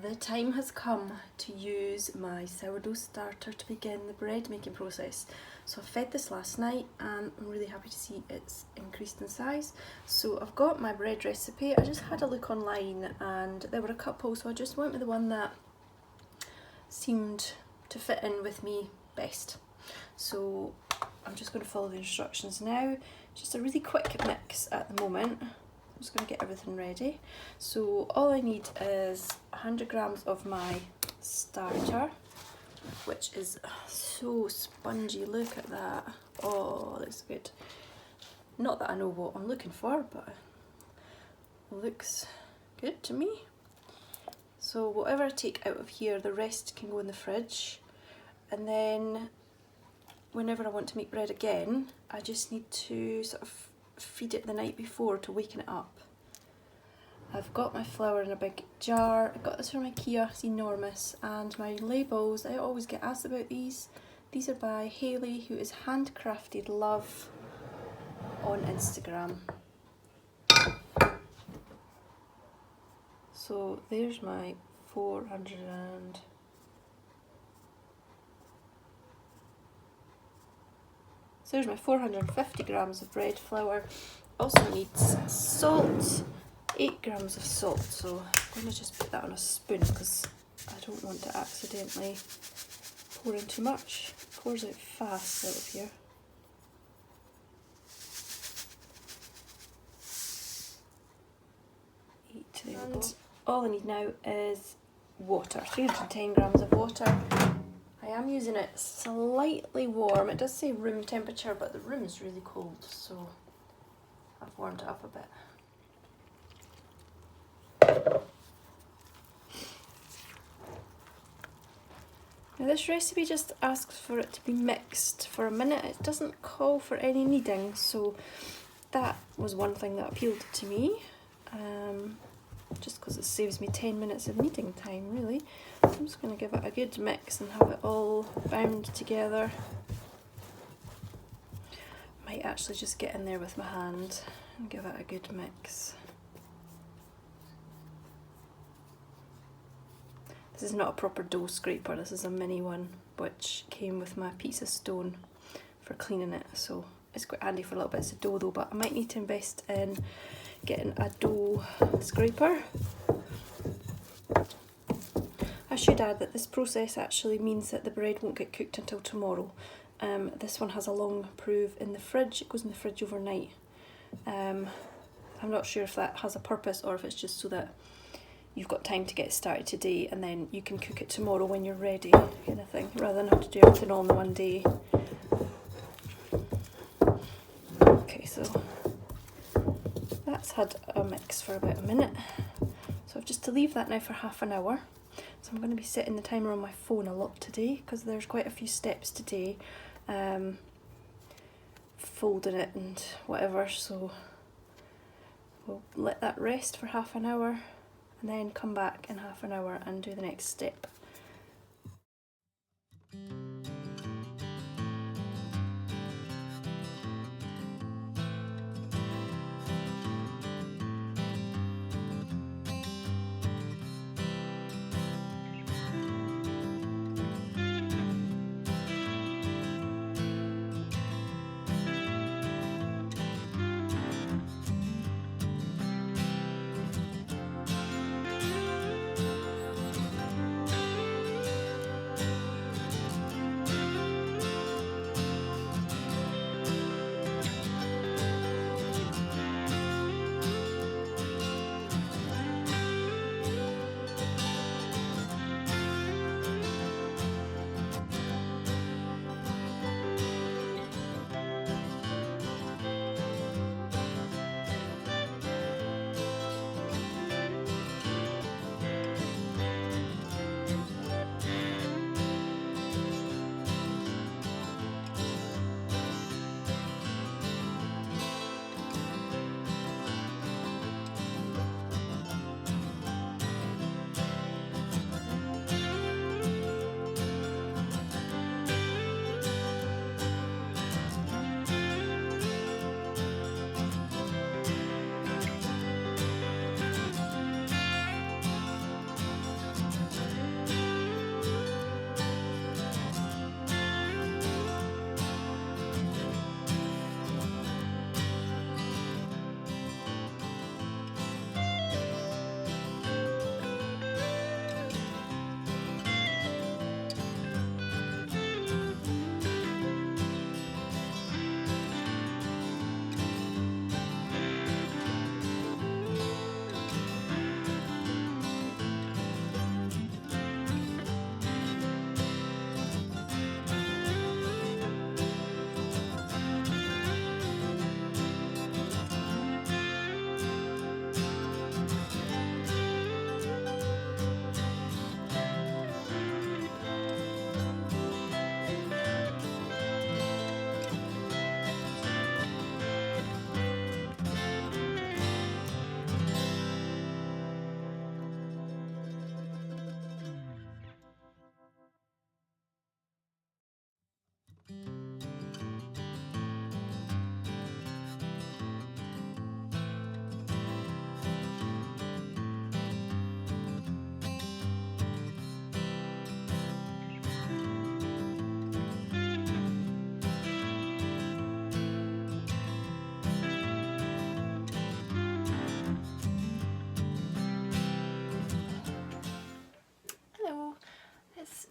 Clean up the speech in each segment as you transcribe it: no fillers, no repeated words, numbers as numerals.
The time has come to use my sourdough starter to begin the bread making process. So I fed this last night and I'm really happy to see it's increased in size. So I've got my bread recipe. I just had a look online and there were a couple, so I just went with the one that seemed to fit in with me best. So I'm just going to follow the instructions now. Just a really quick mix at the moment. I'm just going to get everything ready. So all I need is 100 grams of my starter, which is so spongy. Look at that. Oh, it looks good. Not that I know what I'm looking for, but it looks good to me. So whatever I take out of here, the rest can go in the fridge. And then whenever I want to make bread again, I just need to sort of feed it the night before to waken it up. I've got my flour in a big jar. I got this from IKEA, it's enormous, and my labels, I always get asked about these. These are by Hayley, who is Handcrafted Love on Instagram. So there's my 400 and... So there's my 450 grams of bread flour. Also needs salt, 8 grams of salt. So I'm going to just put that on a spoon because I don't want to accidentally pour in too much. It pours out fast out of here. And all I need now is water, 310 grams of water. I am using it slightly warm. It does say room temperature, but the room is really cold, so I've warmed it up a bit. Now this recipe just asks for it to be mixed for a minute. It doesn't call for any kneading, so that was one thing that appealed to me. Just because it saves me 10 minutes of kneading time, really. I'm just going to give it a good mix and have it all bound together. Might actually just get in there with my hand and give it a good mix. This is not a proper dough scraper, this is a mini one, which came with my pizza stone for cleaning it, so it's quite handy for little bits of dough though, but I might need to invest in getting a dough scraper. I should add that this process actually means that the bread won't get cooked until tomorrow. This one has a long proof in the fridge. It goes in the fridge overnight. I'm not sure if that has a purpose or if it's just so that you've got time to get started today and then you can cook it tomorrow when you're ready, kind of thing, rather than have to do everything all in one day. Okay, so that's had a mix for about a minute. So I've just to leave that now for half an hour. So I'm going to be setting the timer on my phone a lot today because there's quite a few steps today. Folding it and whatever, so we'll let that rest for half an hour and then come back in half an hour and do the next step.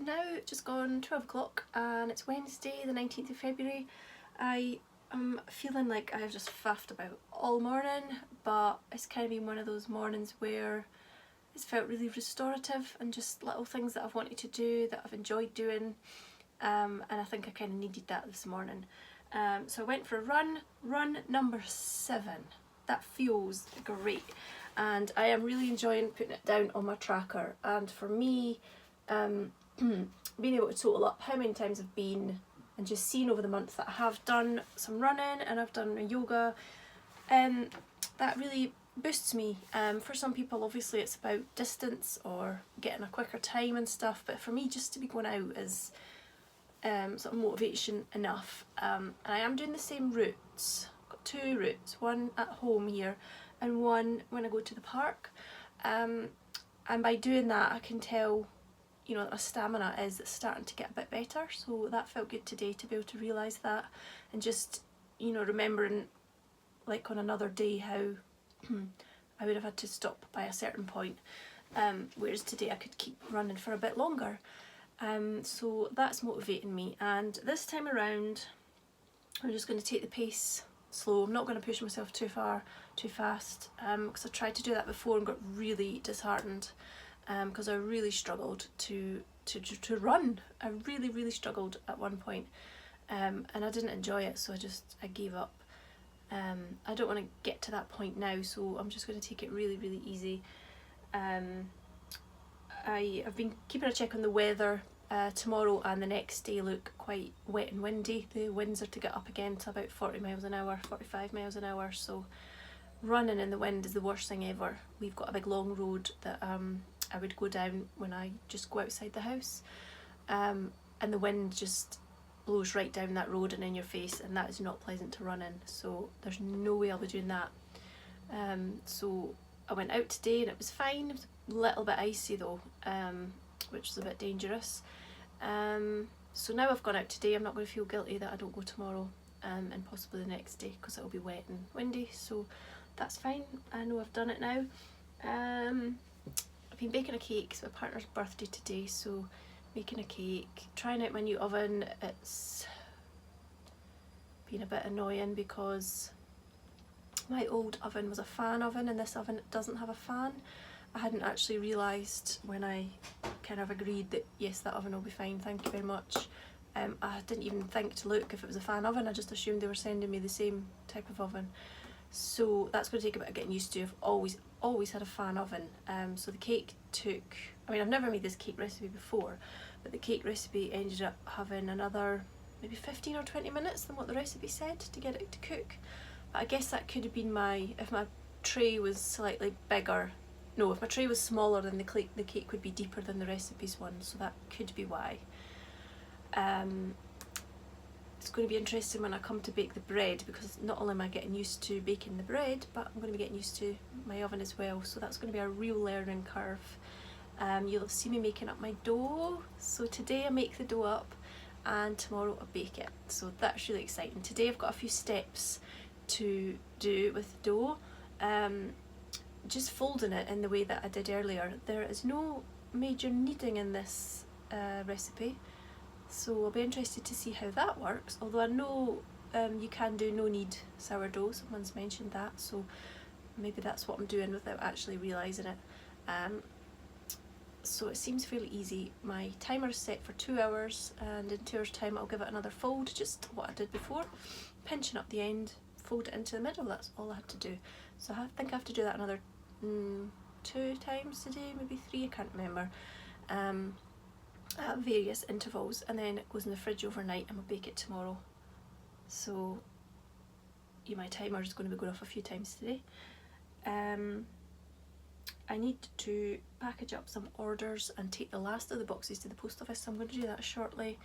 now just gone 12 o'clock and it's Wednesday the 19th of February. I am feeling like I've just faffed about all morning, but it's kind of been one of those mornings where it's felt really restorative and just little things that I've wanted to do that I've enjoyed doing, and I think I kind of needed that this morning. So I went for a run number 7. That feels great and I am really enjoying putting it down on my tracker. And for me, being able to total up how many times I've been and just seeing over the month that I have done some running and I've done yoga, that really boosts me. For some people obviously it's about distance or getting a quicker time and stuff, but for me just to be going out is sort of motivation enough. And I am doing the same routes. I've got 2 routes, one at home here and one when I go to the park, and by doing that I can tell, you know, that my stamina is starting to get a bit better, so that felt good today to be able to realise that, and just, you know, remembering like on another day how I would have had to stop by a certain point, whereas today I could keep running for a bit longer. So that's motivating me, and this time around I'm just going to take the pace slow. I'm not going to push myself too far, too fast, because I tried to do that before and got really disheartened, because I really struggled to run. I really struggled at one point, and I didn't enjoy it, so I gave up. I don't want to get to that point now, so I'm just going to take it really easy. I've been keeping a check on the weather. Tomorrow and the next day look quite wet and windy. The winds are to get up again to about 40 miles an hour, 45 miles an hour, so running in the wind is the worst thing ever. We've got a big long road that I would go down when I just go outside the house, and the wind just blows right down that road and in your face, and that is not pleasant to run in, so there's no way I'll be doing that. So I went out today and it was fine. It was a little bit icy though, which is a bit dangerous. So now I've gone out today, I'm not going to feel guilty that I don't go tomorrow, and possibly the next day, because it'll be wet and windy, so that's fine. I know I've done it now. I've been baking a cake. It's my partner's birthday today, so making a cake, trying out my new oven. It's been a bit annoying because my old oven was a fan oven and this oven doesn't have a fan. I hadn't actually realised when I kind of agreed that yes, that oven will be fine, thank you very much. I didn't even think to look if it was a fan oven. I just assumed they were sending me the same type of oven, so that's going to take a bit of getting used to. I've always had a fan oven. So the cake took, I mean, I've never made this cake recipe before, but the cake recipe ended up having another maybe 15 or 20 minutes than what the recipe said to get it to cook. But I guess that could have been if my tray was slightly bigger. No, if my tray was smaller, then the cake would be deeper than the recipe's one, so that could be why. It's going to be interesting when I come to bake the bread, because not only am I getting used to baking the bread, but I'm going to be getting used to my oven as well, so that's going to be a real learning curve. You'll have seen me making up my dough, so today I make the dough up and tomorrow I bake it, so that's really exciting. Today I've got a few steps to do with the dough. Just folding it in the way that I did earlier. There is no major kneading in this recipe, so I'll be interested to see how that works, although I know you can do no knead sourdough, someone's mentioned that, so maybe that's what I'm doing without actually realising it. So it seems fairly easy. My timer is set for 2 hours, and in 2 hours time I'll give it another fold, just what I did before, pinching up the end, fold it into the middle. That's all I have to do. So I think I have to do that another 2 times today, maybe 3, I can't remember, at various intervals, and then it goes in the fridge overnight and we'll bake it tomorrow. So yeah, my timer is going to be going off a few times today. I need to package up some orders and take the last of the boxes to the post office, so I'm going to do that shortly.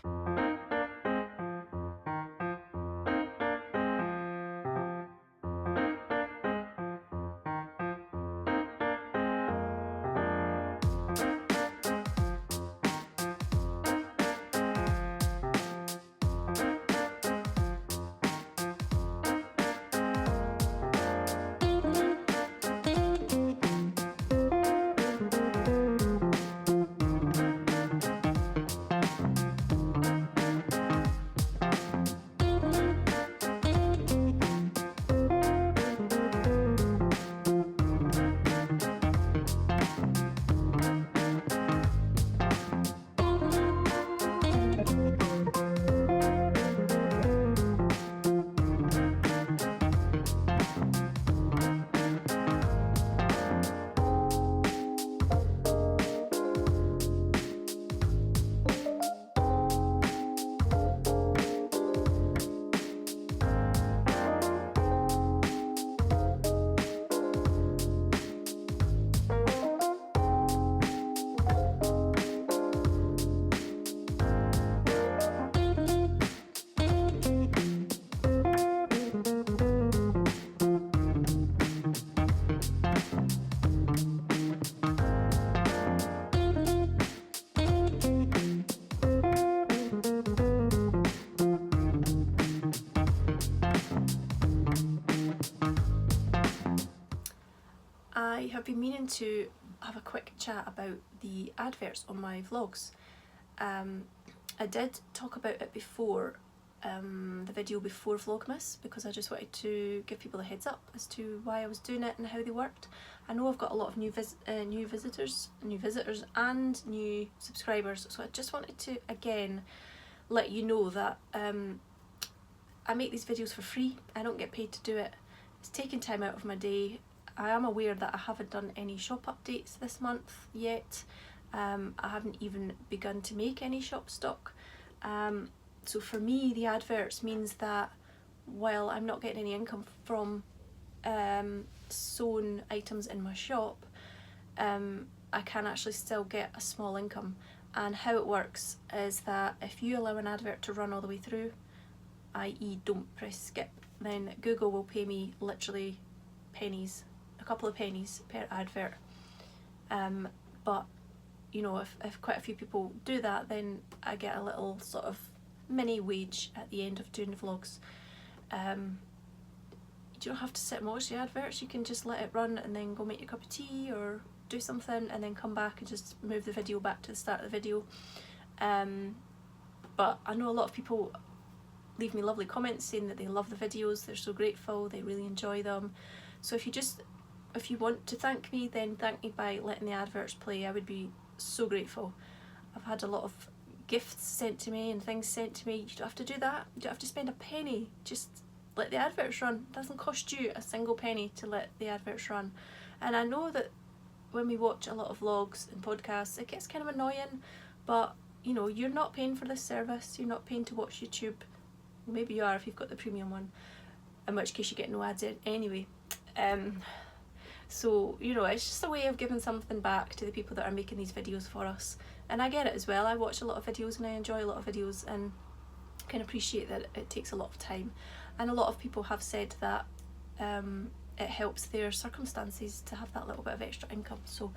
I have been meaning to have a quick chat about the adverts on my vlogs. I did talk about it before, the video before Vlogmas, because I just wanted to give people a heads up as to why I was doing it and how they worked. I know I've got a lot of new visitors and new subscribers, so I just wanted to again let you know that I make these videos for free. I don't get paid to do it. It's taking time out of my day. I am aware that I haven't done any shop updates this month yet. I haven't even begun to make any shop stock. So for me, the adverts means that while I'm not getting any income from sewn items in my shop, I can actually still get a small income. And how it works is that if you allow an advert to run all the way through, i.e. don't press skip, then Google will pay me literally pennies, a couple of pennies per advert. But you know, if quite a few people do that, then I get a little sort of mini wage at the end of doing the vlogs. You don't have to sit and watch the adverts, you can just let it run and then go make your cup of tea or do something and then come back and just move the video back to the start of the video. But I know a lot of people leave me lovely comments saying that they love the videos, they're so grateful, they really enjoy them. So if you want to thank me, then thank me by letting the adverts play. I would be so grateful. I've had a lot of gifts sent to me and things sent to me. You don't have to do that, you don't have to spend a penny, just let the adverts run. It doesn't cost you a single penny to let the adverts run. And I know that when we watch a lot of vlogs and podcasts, it gets kind of annoying, but you know, you're not paying for this service, you're not paying to watch YouTube. Well, maybe you are if you've got the premium one, in which case you get no ads in anyway. So you know, it's just a way of giving something back to the people that are making these videos for us. And I get it as well, I watch a lot of videos and I enjoy a lot of videos and can appreciate that it takes a lot of time. And a lot of people have said that it helps their circumstances to have that little bit of extra income. So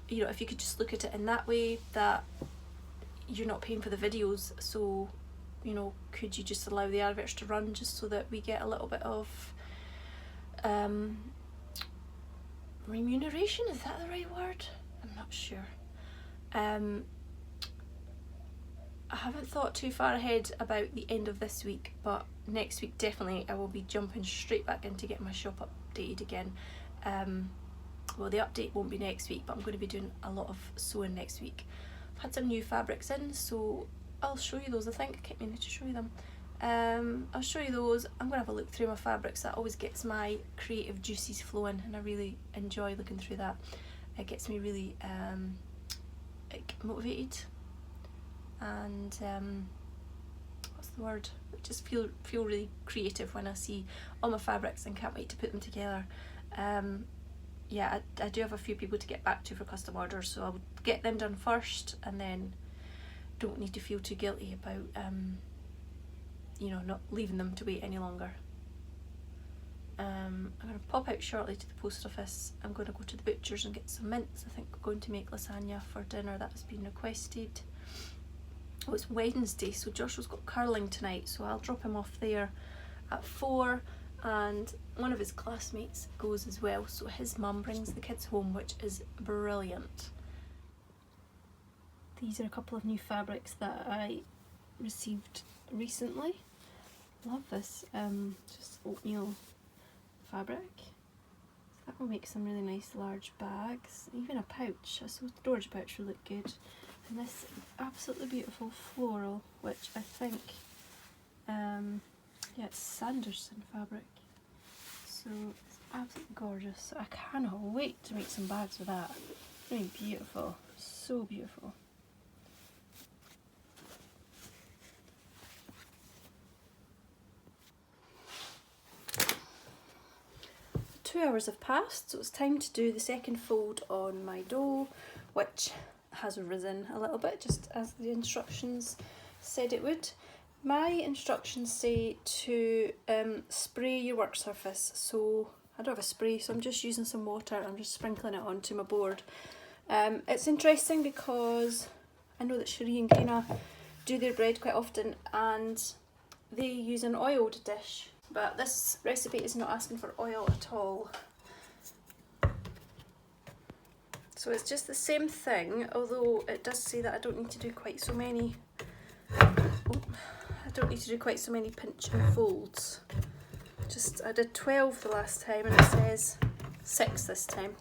you know, if you could just look at it in that way, that you're not paying for the videos, so you know, could you just allow the adverts to run just so that we get a little bit of remuneration, is that the right word? I'm not sure. I haven't thought too far ahead about the end of this week, but next week definitely I will be jumping straight back into getting my shop updated again. Well, the update won't be next week, but I'm going to be doing a lot of sewing next week. I've had some new fabrics in, so I'll show you those. I think I kept meaning to show you them. I'll show you those. I'm going to have a look through my fabrics. That always gets my creative juices flowing, and I really enjoy looking through that. It gets me really like motivated, and what's the word? I just feel really creative when I see all my fabrics and can't wait to put them together. Yeah, I do have a few people to get back to for custom orders, so I'll get them done first, and then don't need to feel too guilty about you know, not leaving them to wait any longer. I'm going to pop out shortly to the post office. I'm going to go to the butcher's and get some mince. I think we're going to make lasagna for dinner, that has been requested. Oh, it's Wednesday, so Joshua's got curling tonight, so I'll drop him off there at 4, and one of his classmates goes as well, so his mum brings the kids home, which is brilliant. These are a couple of new fabrics that I received recently. Love this, just oatmeal fabric. So that will make some really nice large bags, even a pouch, a storage pouch will look good. And this absolutely beautiful floral, which I think, yeah, it's Sanderson fabric. So it's absolutely gorgeous. So I cannot wait to make some bags with that. Really beautiful, so beautiful. 2 hours have passed, so it's time to do the second fold on my dough, which has risen a little bit, just as the instructions said it would. My instructions say to spray your work surface, so I don't have a spray, so I'm just using some water, I'm just sprinkling it onto my board. It's interesting because I know that Cherie and Grina do their bread quite often and they use an oiled dish, but this recipe is not asking for oil at all. So it's just the same thing, although it does say that I don't need to do quite so many. I don't need to do quite so many pinch and folds. I did 12 the last time and it says 6 this time.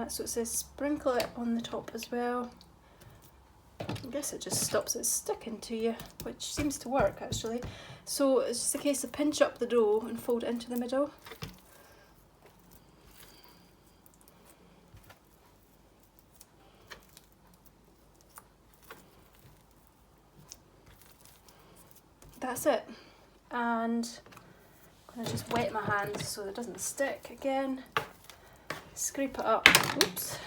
So it says sprinkle it on the top as well. I guess it just stops it sticking to you, which seems to work actually. So it's just a case of pinch up the dough and fold it into the middle. That's it. And I'm going to just wet my hands so it doesn't stick again. Scrape it up. Oops.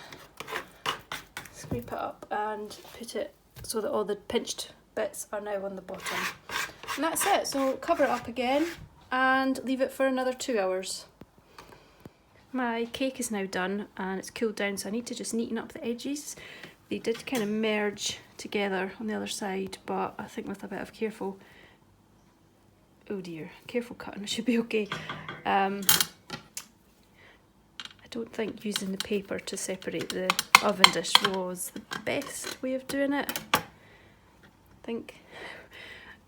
Scrape it up and put it so that all the pinched bits are now on the bottom. And that's it. So cover it up again and leave it for another 2 hours. My cake is now done and it's cooled down, so I need to just neaten up the edges. They did kind of merge together on the other side, but I think with a bit of careful cutting I should be okay. I don't think using the paper to separate the oven dish was the best way of doing it. I think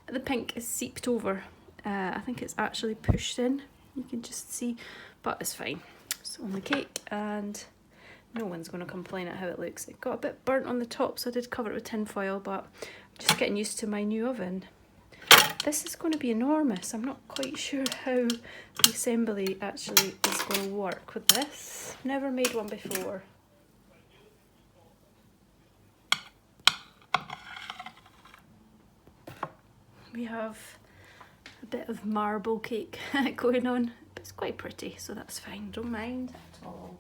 the pink is seeped over. I think it's actually pushed in, you can just see, but it's fine. So on the cake, and no one's going to complain at how it looks. It got a bit burnt on the top, so I did cover it with tin foil, but I'm just getting used to my new oven. This is going to be enormous. I'm not quite sure how the assembly actually is going to work with this. Never made one before. We have a bit of marble cake going on, but it's quite pretty, so that's fine. Don't mind at all.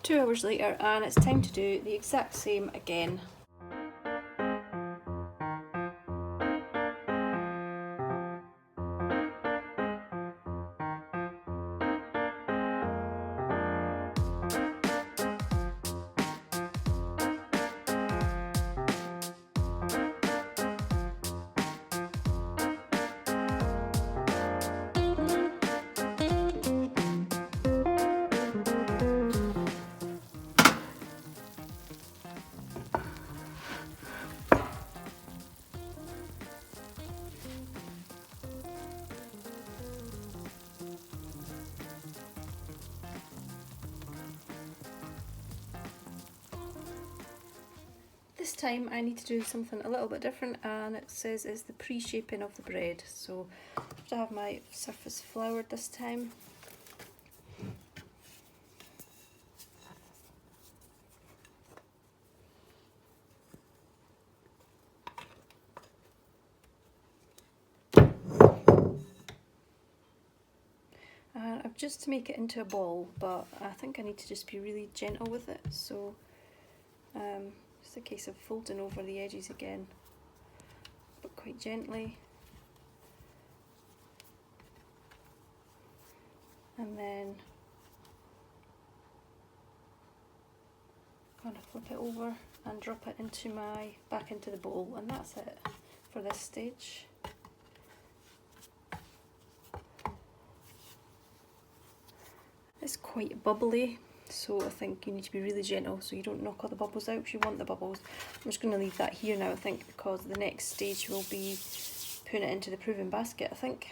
Two hours later, and it's time to do the exact same again. This time I need to do something a little bit different, and it says it's the pre-shaping of the bread. So I have to have my surface floured this time. And just to make it into a ball, but I think I need to just be really gentle with it. So just a case of folding over the edges again, but quite gently. And then I'm going to flip it over and drop it into back into the bowl, and that's it for this stage. It's quite bubbly, so I think you need to be really gentle so you don't knock all the bubbles out if you want the bubbles. I'm just going to leave that here now, I think, because the next stage will be putting it into the proving basket, I think.